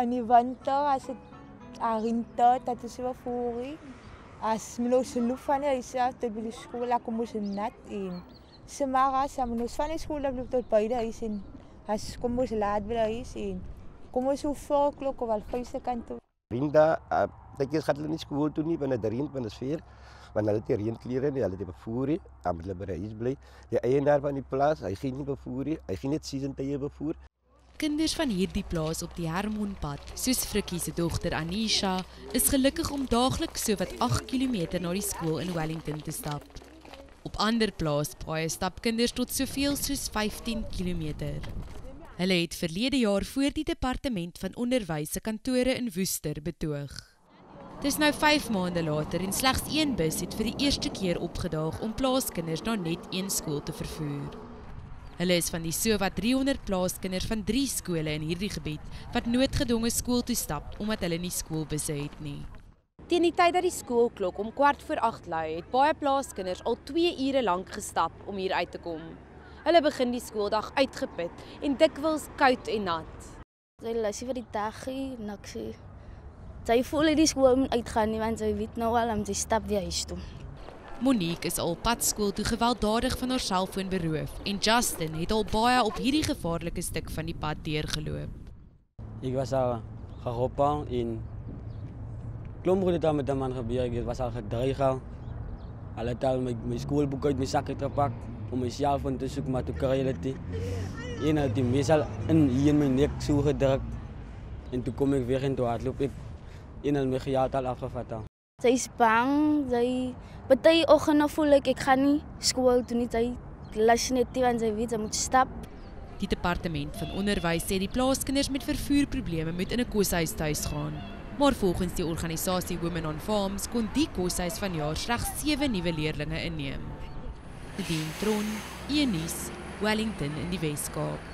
In die winter, as dit reënt, dat is wel voor. As ons loop van die huis af tot by die skool, dan kom ons nat in. Sommige samen ons van die skool loop tot by die huis en as kom ons laat by die huis en kom ons so 4 o'clock of al 5 se kant toe. Vrienden, dat je gaat niet school toe niet, wanneer het regent, wanneer het sfeer. Wanneer het regenkleren, hulle het bevoer, dan moet hulle by die huis bly. Die eienaar van die plaas, hy gee nie bevoer, hy gee net seasontye bevoer. Kinders van hierdie plaas op die Hermonpad, soos Frikkie se dogter Anisha, is gelukkig om daagliks sowat 8 km na die skool in Wellington te stap. Op ander plaaspaaie stap kinders tot soveel soos 15 km. Hulle het verlede jaar voor die departement van onderwys se kantore in Woester betoog. Dis nou 5 maande later en slegs 1 bus het vir die eerste keer opgedaag om plaaskinders na net 1 skool te vervoer. Hulle is van die sowat 300 plaaskinders van 3 skole in hierdie gebied wat noodgedwonge skool toe stap omdat hulle nie skoolbusse het nie. Teen die tyd dat die skoolklok om 7:15 lui, het baie plaaskinders al 2 ure lank gestap om hier uit te kom. Hulle begin die skooldag uitgeput en dikwels koud en nat. Sy luister vir die dagie, niksie. Sy voel die skool moet uitgaan nie, want sy weet nou al om sy stap weer huis toe. Monique is al pad skool toe gewelddadig van haar selfoon beroof en Justin het al baie op hierdie gevaarlike stuk van die pad deurgeloop. Ek was al geroepen en klomp goed het al met 'n man gebeur, ek was al gedreig al. Hulle het al my skoolboek uit my sak gepakt om my selfoon te soek, maar toe kry hulle dit. En het die mes al hier in my nek so gedruk en toe kom ek weg en toe hardloop ek en hulle my gejaag al afgevat al. Sy is bang, sy party oggend voel ek gaan nie skool toe nie, sy lus net nie, want sy weet sy moet stap. Die departement van onderwys sê die plaaskinders met vervoerprobleme moet in 'n koshuis tuis gaan. Maar volgens die organisasie Women on Farms kon die koshuis vanjaar slegs 7 nuwe leerlinge inneem. Nadine Tron, E-nuus, Wellington in die Wes-Kaap.